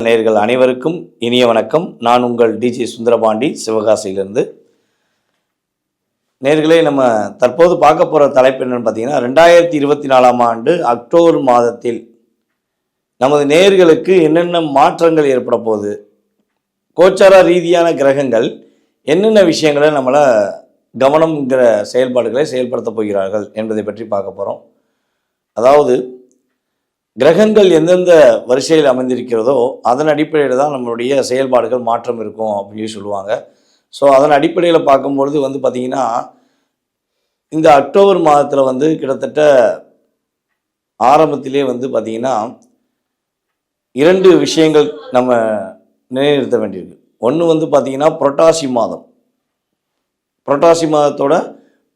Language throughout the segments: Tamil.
நேயர்கள் அனைவருக்கும் இனிய வணக்கம். நான் உங்கள் டிஜி சுந்தரபாண்டி, சிவகாசியிலிருந்து. நேயர்களே, நம்ம தற்போது பார்க்க போகிற தலைப்பு என்னன்னு பார்த்தீங்கன்னா, 2024ஆம் ஆண்டு அக்டோபர் மாதத்தில் நமது நேயர்களுக்கு என்னென்ன மாற்றங்கள் ஏற்பட போகுது, கோச்சார ரீதியான கிரகங்கள் என்னென்ன விஷயங்களை நம்மளை கவனம்ங்கிற செயல்பாடுகளை செயல்படுத்த போகிறார்கள் என்பதை பற்றி பார்க்க போகிறோம். அதாவது கிரகங்கள் எந்தெந்த வரிசையில் அமைந்திருக்கிறதோ அதன் அடிப்படையில் தான் நம்மளுடைய செயல்பாடுகள் மாற்றம் இருக்கும் அப்படின்னு சொல்லுவாங்க. ஸோ அதன் அடிப்படையில் பார்க்கும்பொழுது பார்த்திங்கன்னா, இந்த அக்டோபர் மாதத்தில் கிட்டத்தட்ட ஆரம்பத்திலே பார்த்திங்கன்னா 2 விஷயங்கள் நம்ம நிலைநிறுத்த வேண்டியிருக்கு. ஒன்று பார்த்திங்கன்னா புரட்டாசி மாதம். புரட்டாசி மாதத்தோட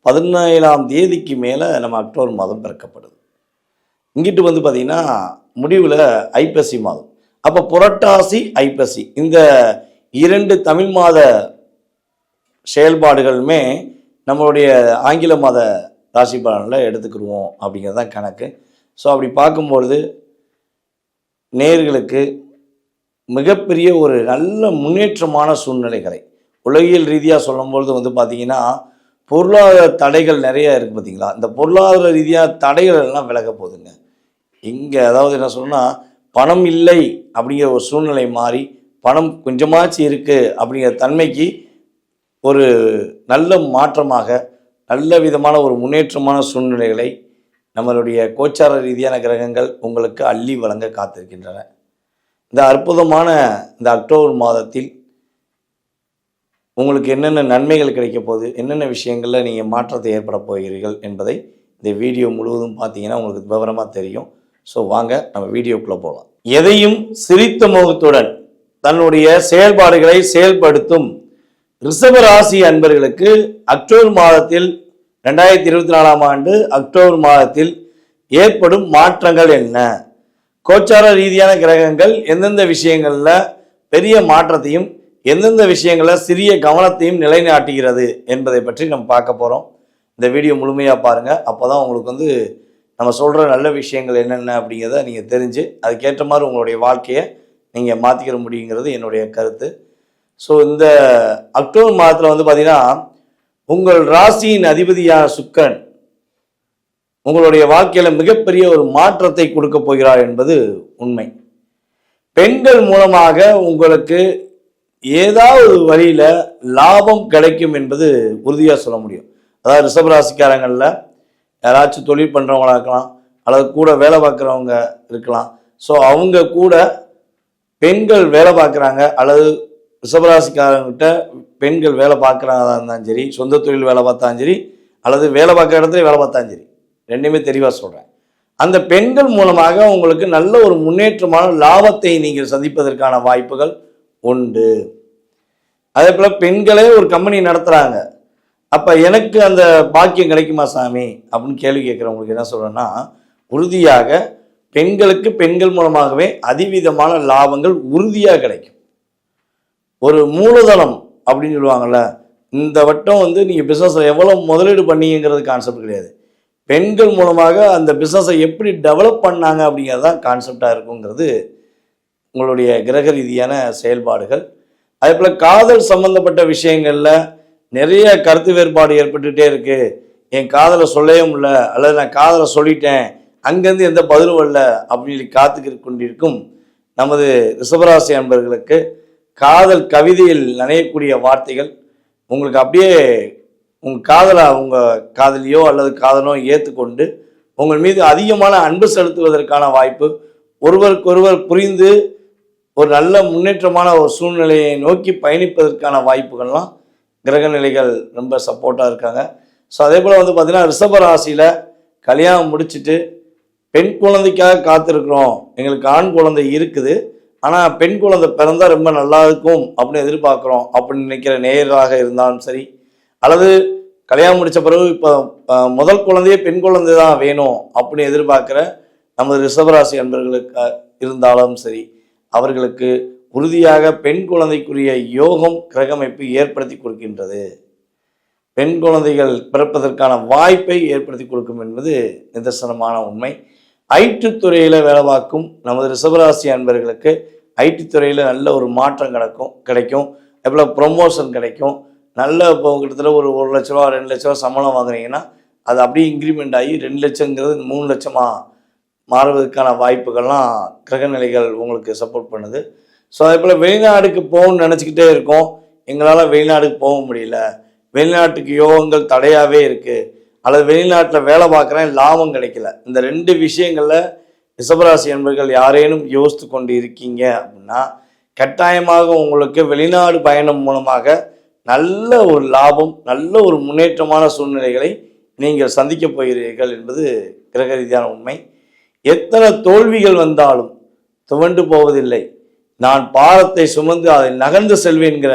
17ஆம் தேதிக்கு மேலே நம்ம அக்டோபர் மாதம் பிறக்கப்படுது. இங்கிட்டு பார்த்திங்கன்னா முடிவில் ஐப்பசி மாதம். அப்போ புரட்டாசி ஐப்பசி இந்த 2 தமிழ் மாத செயல்பாடுகளுமே நம்மளுடைய ஆங்கில மாத ராசி பலனில் எடுத்துக்கிடுவோம் அப்படிங்கிறது தான் கணக்கு. ஸோ அப்படி பார்க்கும்பொழுது நேயர்களுக்கு மிகப்பெரிய ஒரு நல்ல முன்னேற்றமான சூழ்நிலைகளை உலகியல் ரீதியாக சொல்லும்பொழுது பார்த்திங்கன்னா பொருளாதார தடைகள் நிறைய இருக்குது. பார்த்திங்களா, இந்த பொருளாதார ரீதியாக தடைகள் எல்லாம் விலக போகுதுங்க. இங்கே அதாவது என்ன சொல்லணும்னா, பணம் இல்லை அப்படிங்கிற ஒரு சூழ்நிலை மாறி பணம் கொஞ்சமாச்சு இருக்குது அப்படிங்கிற தன்மைக்கு ஒரு நல்ல மாற்றமாக நல்ல விதமான ஒரு முன்னேற்றமான சூழ்நிலைகளை நம்மளுடைய கோச்சார ரீதியான கிரகங்கள் உங்களுக்கு அள்ளி வழங்க காத்திருக்கின்றன. இந்த அற்புதமான இந்த அக்டோபர் மாதத்தில் உங்களுக்கு என்னென்ன நன்மைகள் கிடைக்க போகுது, என்னென்ன விஷயங்களில் நீங்கள் மாற்றத்தை ஏற்பட போகிறீர்கள் என்பதை இந்த வீடியோ முழுவதும் பார்த்தீங்கன்னா உங்களுக்கு விவரமாக தெரியும். ஸோ வாங்க நம்ம வீடியோக்குள்ளே போகலாம். எதையும் சிரித்த முகத்துடன் தன்னுடைய செயல்பாடுகளை செயல்படுத்தும் ரிஷப ராசி அன்பர்களுக்கு அக்டோபர் மாதத்தில் 2024ஆம் ஆண்டு அக்டோபர் மாதத்தில் ஏற்படும் மாற்றங்கள் என்ன, கோச்சார ரீதியான கிரகங்கள் எந்தெந்த விஷயங்களில் பெரிய மாற்றத்தையும் எந்தெந்த விஷயங்களில் சிறிய கவனத்தையும் நிலைநாட்டுகிறது என்பதை பற்றி நம்ம பார்க்க போகிறோம். இந்த வீடியோ முழுமையாக பாருங்கள். அப்போ தான் உங்களுக்கு நம்ம சொல்கிற நல்ல விஷயங்கள் என்னென்ன அப்படிங்கிறத நீங்கள் தெரிஞ்சு அதுக்கேற்ற மாதிரி உங்களுடைய வாழ்க்கையை நீங்கள் மாற்றிக்கிற முடியுங்கிறது என்னுடைய கருத்து. ஸோ இந்த அக்டோபர் மாதத்தில் பார்த்திங்கன்னா உங்கள் ராசியின் அதிபதியான சுக்கிரன் உங்களுடைய வாழ்க்கையில் மிகப்பெரிய ஒரு மாற்றத்தை கொடுக்க போகிறார் என்பது உண்மை. பெண்கள் மூலமாக உங்களுக்கு ஏதாவது வழியில் லாபம் கிடைக்கும் என்பது உறுதியாக சொல்ல முடியும். அதாவது ரிஷபராசிக்காரங்களில் யாராச்சும் தொழில் பண்ணுறவங்களா இருக்கலாம், அல்லது கூட வேலை பார்க்குறவங்க இருக்கலாம். ஸோ அவங்க கூட பெண்கள் வேலை பார்க்குறாங்க, அல்லது ரிஷபராசிக்காரங்கிட்ட பெண்கள் வேலை பார்க்குறாங்க இருந்தாலும் சரி, சொந்த தொழில் வேலை பார்த்தாலும் சரி, அல்லது வேலை பார்க்குற இடத்துல வேலை பார்த்தாலும் சரி, ரெண்டுமே தெளிவாக சொல்கிறேன். அந்த பெண்கள் மூலமாக உங்களுக்கு நல்ல ஒரு முன்னேற்றமான லாபத்தை நீங்கள் சந்திப்பதற்கான வாய்ப்புகள் உண்டு. அதே போல் பெண்களே ஒரு கம்பெனி நடத்துகிறாங்க, அப்போ எனக்கு அந்த பாக்கியம் கிடைக்குமா சாமி அப்படின்னு கேள்வி கேட்குறவங்களுக்கு என்ன சொல்கிறேன்னா, உறுதியாக பெண்களுக்கு பெண்கள் மூலமாகவே அதிவிதமான லாபங்கள் உறுதியாக கிடைக்கும். ஒரு மூலதனம் அப்படின்னு சொல்லுவாங்கள்ல, இந்த வட்டம் நீங்கள் பிஸ்னஸில் எவ்வளோ முதலீடு பண்ணிங்கிறது கான்செப்ட் கிடையாது. பெண்கள் மூலமாக அந்த பிஸ்னஸை எப்படி டெவலப் பண்ணாங்க அப்படிங்கிறது தான் கான்செப்டாக இருக்குங்கிறது உங்களுடைய கிரக ரீதியான செயல்பாடுகள். அதே போல் காதல் சம்பந்தப்பட்ட விஷயங்களில் நிறைய கருத்து வேறுபாடு ஏற்பட்டுகிட்டே இருக்குது. என் காதலை சொல்லவே முடியல, அல்லது நான் காதலை சொல்லிட்டேன், அங்கேருந்து எந்த பதிலும் வரல அப்படின்னு காத்துக்கிட்டு கொண்டிருக்கும் நமது ரிஷபராசி அன்பர்களுக்கு காதல் கவிதையில் நனையக்கூடிய வார்த்தைகள் உங்களுக்கு அப்படியே உங்கள் காதலை உங்கள் காதலியோ அல்லது காதலோ ஏற்றுக்கொண்டு உங்கள் மீது அதிகமான அன்பு செலுத்துவதற்கான வாய்ப்பு, ஒருவருக்கொருவர் புரிந்து ஒரு நல்ல முன்னேற்றமான ஒரு சூழ்நிலையை நோக்கி பயணிப்பதற்கான வாய்ப்புகள்லாம் கிரக நிலைகள் ரொம்ப சப்போர்ட்டாக இருக்காங்க. ஸோ அதே போல் பார்த்திங்கன்னா ரிஷபராசியில் கல்யாணம் முடிச்சுட்டு பெண் குழந்தைக்காக காத்திருக்கிறோம், எங்களுக்கு ஆண் குழந்தை இருக்குது, ஆனால் பெண் குழந்தை பிறந்தால் ரொம்ப நல்லா இருக்கும் அப்படின்னு எதிர்பார்க்குறோம் அப்படின்னு நினைக்கிற நேயராக இருந்தாலும் சரி, அல்லது கல்யாணம் முடித்த பிறகு இப்போ முதல் குழந்தையே பெண் குழந்தை தான் வேணும் அப்படின்னு எதிர்பார்க்குற நமது ரிஷபராசி அன்பர்களுக்கு இருந்தாலும் சரி, அவர்களுக்கு உறுதியாக பெண் குழந்தைக்குரிய யோகம் கிரகமைப்பு ஏற்படுத்தி கொடுக்கின்றது. பெண் குழந்தைகள் பிறப்பதற்கான வாய்ப்பை ஏற்படுத்தி கொடுக்கும் என்பது நிதர்சனமான உண்மை. ஐடி துறையில் வேலை பார்க்கும் நமது ரிஷபராசி அன்பர்களுக்கு ஐடி துறையில் நல்ல ஒரு மாற்றம் கிடைக்கும். அதுபோல் ப்ரொமோஷன் கிடைக்கும். நல்ல இப்போ கிட்டத்தட்ட ஒரு 1 லட்ச ரூபா 2 லட்ச ரூபா சம்பளம் வாங்குறீங்கன்னா அது அப்படியே இன்க்ரிமெண்ட் ஆகி 2 லட்சங்கிறது 3 லட்சமாக மாறுவதற்கான வாய்ப்புகள்லாம் கிரகநிலைகள் உங்களுக்கு சப்போர்ட் பண்ணுது. ஸோ அதே போல் வெளிநாடுக்கு போகணும்னு நினச்சிக்கிட்டே இருக்கோம், எங்களால் வெளிநாடுக்கு போக முடியல, வெளிநாட்டுக்கு யோகங்கள் தடையாகவே இருக்குது, அல்லது வெளிநாட்டில் வேலை பார்க்குறேன் லாபம் கிடைக்கல. இந்த 2 விஷயங்களில் ரிஷபராசி என்பர்கள் யாரேனும் யோசித்து கொண்டு இருக்கீங்க அப்படின்னா கட்டாயமாக உங்களுக்கு வெளிநாடு பயணம் மூலமாக நல்ல ஒரு லாபம், நல்ல ஒரு முன்னேற்றமான சூழ்நிலைகளை நீங்கள் சந்திக்க போகிறீர்கள் என்பது கிரக ரீதியான உண்மை. எத்தனை தோல்விகள் வந்தாலும் துவண்டு போவதில்லை, நான் பாரத்தை சுமந்து அதை நகர்ந்து செல்வேங்கிற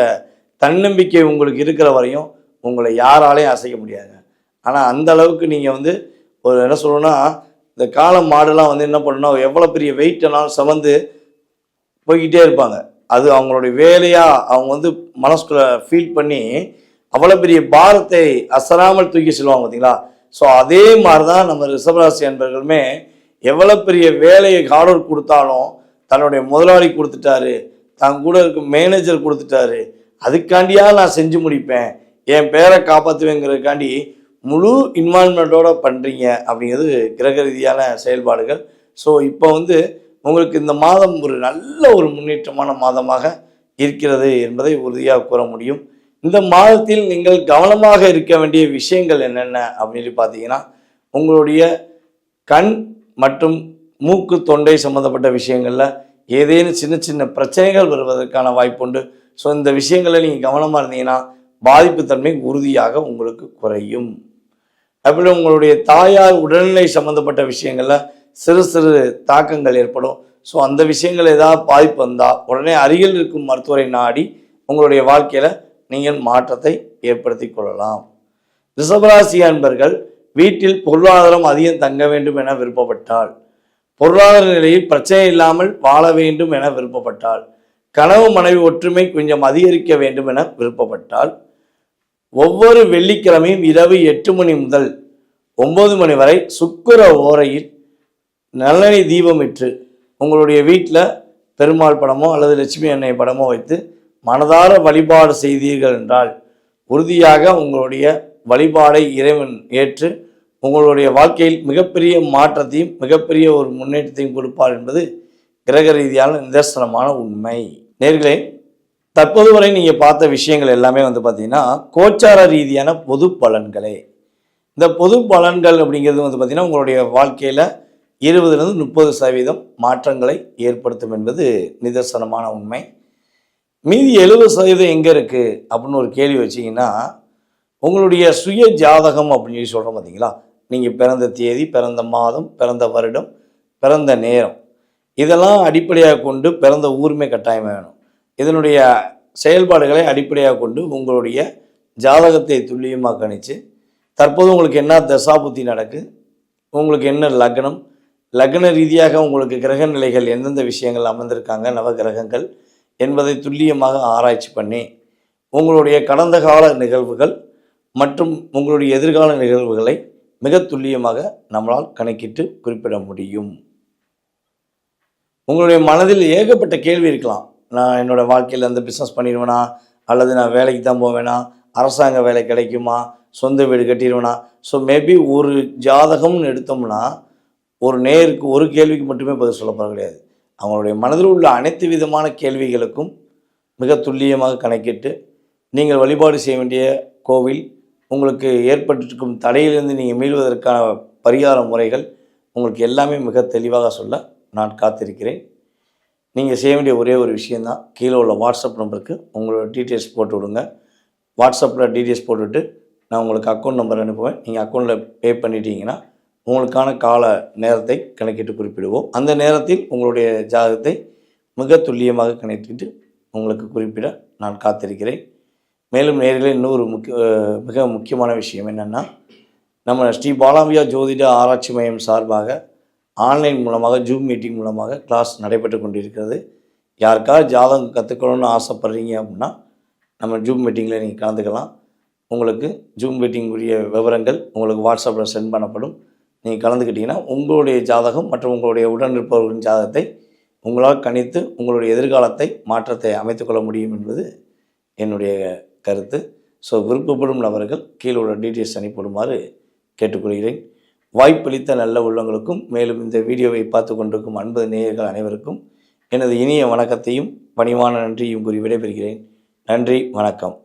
தன்னம்பிக்கை உங்களுக்கு இருக்கிற வரையும் உங்களை யாராலையும் அசைக்க முடியாது. ஆனால் அந்த அளவுக்கு நீங்கள் ஒரு என்ன சொல்லணும்னா, இந்த காலம் மாடுலாம் என்ன பண்ணுன்னா எவ்வளோ பெரிய வெயிட்னாலும் சுமந்து போய்கிட்டே இருப்பாங்க. அது அவங்களுடைய வேலையாக அவங்க மனசுக்குள்ள ஃபீல் பண்ணி அவ்வளோ பெரிய பாரத்தை அசராமல் தூக்கி செல்வாங்க பார்த்தீங்களா. ஸோ அதே மாதிரி தான் நம்ம ரிஷபராசி அன்பர்களுமே எவ்வளோ பெரிய வேலையை ஹார்ட் ஒர்க் கொடுத்தாலும் தன்னுடைய முதலாளி கொடுத்துட்டாரு, தன் கூட இருக்க மேனேஜர் கொடுத்துட்டாரு, அதுக்காண்டியா நான் செஞ்சு முடிப்பேன், என் பேரை காப்பாற்றுவேங்கிறதுக்காண்டி முழு இன்வால்மெண்ட்டோடு பண்ணுறீங்க அப்படிங்கிறது கிரக ரீதியான செயல்பாடுகள். ஸோ இப்போ உங்களுக்கு இந்த மாதம் ஒரு நல்ல ஒரு முன்னேற்றமான மாதமாக இருக்கிறது என்பதை உறுதியாக கூற முடியும். இந்த மாதத்தில் நீங்கள் கவனமாக இருக்க வேண்டிய விஷயங்கள் என்னென்ன அப்படின்னு பார்த்தீங்கன்னா, உங்களுடைய கண் மற்றும் மூக்கு தொண்டை சம்மந்தப்பட்ட விஷயங்களில் ஏதேனும் சின்ன சின்ன பிரச்சனைகள் வருவதற்கான வாய்ப்புண்டு. ஸோ இந்த விஷயங்களில் நீங்கள் கவனமாக இருந்தீங்கன்னா பாதிப்பு தன்மை உறுதியாக உங்களுக்கு குறையும். அப்படி உங்களுடைய தாயார் உடல்நிலை சம்மந்தப்பட்ட விஷயங்களில் சிறு சிறு தாக்கங்கள் ஏற்படும். ஸோ அந்த விஷயங்கள் ஏதாவது பாதிப்பு வந்தால் உடனே அருகில் இருக்கும் மருத்துவரை நாடி உங்களுடைய வாழ்க்கையில் நீங்கள் மாற்றத்தை ஏற்படுத்தி கொள்ளலாம். ரிஷபராசி அன்பர்கள் வீட்டில் பொருளாதாரம் அதிகம் தங்க வேண்டும் என விருப்பப்பட்டால், பொருளாதார நிலையில் பிரச்சனை இல்லாமல் வாழ வேண்டும் என விருப்பப்பட்டால், கணவன் மனைவி ஒற்றுமை கொஞ்சம் அதிகரிக்க வேண்டும் என விருப்பப்பட்டால், ஒவ்வொரு வெள்ளிக்கிழமையும் இரவு 8 மணி முதல் 9 மணி வரை சுக்கிர ஓரையில் நல்லெண்ணெய் தீபமிட்டு உங்களுடைய வீட்டில் பெருமாள் படமோ அல்லது லட்சுமி அன்னை படமோ வைத்து மனதார வழிபாடு செய்தீர்கள் என்றால் உறுதியாக உங்களுடைய வழிபாடை இறைவன் ஏற்று உங்களுடைய வாழ்க்கையில் மிகப்பெரிய மாற்றத்தையும் மிகப்பெரிய ஒரு முன்னேற்றத்தையும் கொடுப்பார் என்பது கிரக ரீதியான நிதர்சனமான உண்மை. நேர்களே, தற்போது வரை நீங்கள் பார்த்த விஷயங்கள் எல்லாமே பார்த்தீங்கன்னா கோச்சார ரீதியான பொது பலன்களே. இந்த பொது பலன்கள் அப்படிங்கிறது பார்த்தீங்கன்னா உங்களுடைய வாழ்க்கையில் 20-30% மாற்றங்களை ஏற்படுத்தும் என்பது நிதர்சனமான உண்மை. மீதி 70% எங்கே இருக்குது அப்படின்னு ஒரு கேள்வி வச்சிங்கன்னா, உங்களுடைய சுய ஜாதகம் அப்படின்னு சொல்லி சொல்கிறோம் பார்த்தீங்களா, நீங்கள் பிறந்த தேதி, பிறந்த மாதம், பிறந்த வருடம், பிறந்த நேரம், இதெல்லாம் அடிப்படையாக கொண்டு பிறந்த ஊருமே கட்டாயமாக வேணும். இதனுடைய செயல்பாடுகளை அடிப்படையாக கொண்டு உங்களுடைய ஜாதகத்தை துல்லியமாக கணித்து தற்போது உங்களுக்கு என்ன தசாபுத்தி நடக்கு, உங்களுக்கு என்ன லக்னம், லக்ன ரீதியாக உங்களுக்கு கிரக நிலைகள் எந்தெந்த விஷயங்கள் அமர்ந்திருக்காங்க, நவ கிரகங்கள் என்பதை துல்லியமாக ஆராய்ச்சி பண்ணி உங்களுடைய கடந்த கால நிகழ்வுகள் மற்றும் உங்களுடைய எதிர்கால நிகழ்வுகளை மிக துல்லியமாக நம்மளால் கணக்கிட்டு குறிப்பிட முடியும். உங்களுடைய மனதில் ஏகப்பட்ட கேள்வி இருக்கலாம். நான் என்னோடய வாழ்க்கையில் அந்த பிஸ்னஸ் பண்ணிடுவேனா, அல்லது நான் வேலைக்கு தான் போவேனா, அரசாங்க வேலை கிடைக்குமா, சொந்த வீடு கட்டிடுவேனா. ஸோ மேபி ஒரு ஜாதகம்னு எடுத்தோம்னா ஒரு நேருக்கு ஒரு கேள்விக்கு மட்டுமே பதில் சொல்லப்பட கிடையாது. அவங்களுடைய மனதில் உள்ள அனைத்து விதமான கேள்விகளுக்கும் மிக துல்லியமாக கணக்கிட்டு நீங்கள் வழிபாடு செய்ய வேண்டிய கோவில், உங்களுக்கு ஏற்பட்டிருக்கும் தடையிலிருந்து நீங்கள் மீள்வதற்கான பரிகார முறைகள் உங்களுக்கு எல்லாமே மிக தெளிவாக சொல்ல நான் காத்திருக்கிறேன். நீங்கள் செய்ய வேண்டிய ஒரே ஒரு விஷயந்தான், கீழே உள்ள வாட்ஸ்அப் நம்பருக்கு உங்களோட டீட்டெயில்ஸ் போட்டு விடுங்க. வாட்ஸ்அப்பில் டீட்டெயில்ஸ் போட்டுவிட்டு நான் உங்களுக்கு அக்கௌண்ட் நம்பர் அனுப்புவேன். நீங்கள் அக்கௌண்ட்டில் பே பண்ணிட்டீங்கன்னா உங்களுக்கான கால நேரத்தை கணக்கிட்டு குறிப்பிடுவோம். அந்த நேரத்தில் உங்களுடைய ஜாதகத்தை மிக துல்லியமாக கணக்கிட்டு உங்களுக்கு குறிப்பிட நான் காத்திருக்கிறேன். மேலும் நேர்களே, இன்னொரு மிக முக்கியமான விஷயம் என்னென்னா, நம்ம ஸ்ரீ பாலாம்பிகா ஜோதிட ஆராய்ச்சி மையம் சார்பாக ஆன்லைன் மூலமாக ஜூம் மீட்டிங் மூலமாக கிளாஸ் நடைபெற்று கொண்டிருக்கிறது. யாருக்காவது ஜாதகம் கற்றுக்கணும்னு ஆசைப்பட்றீங்க அப்படின்னா நம்ம ஜூம் மீட்டிங்கில் நீங்கள் கலந்துக்கலாம். உங்களுக்கு ஜூம் மீட்டிங்குரிய விவரங்கள் உங்களுக்கு வாட்ஸ்அப்பில் சென்ட் பண்ணப்படும். நீங்கள் கலந்துக்கிட்டிங்கன்னா உங்களுடைய ஜாதகம் மற்றும் உங்களுடைய உடன் இருப்பவர்களின் ஜாதகத்தை உங்களால் கணித்து உங்களுடைய எதிர்காலத்தை மாற்றத்தை அமைத்துக்கொள்ள முடியும் என்பது என்னுடைய கருத்து. ஸோ விருப்பப்படும் நபர்கள் கீழே உள்ள டீட்டெயில்ஸ் அனுப்பிவிடுமாறு கேட்டுக்கொள்கிறேன். வாய்ப்பளித்த நல்ல உள்ளங்களுக்கும் மேலும் இந்த வீடியோவை பார்த்து கொண்டிருக்கும் அன்பு நேயர்கள் அனைவருக்கும் எனது இனிய வணக்கத்தையும் பணிவான நன்றியும் கூறி விடைபெறுகிறேன். நன்றி, வணக்கம்.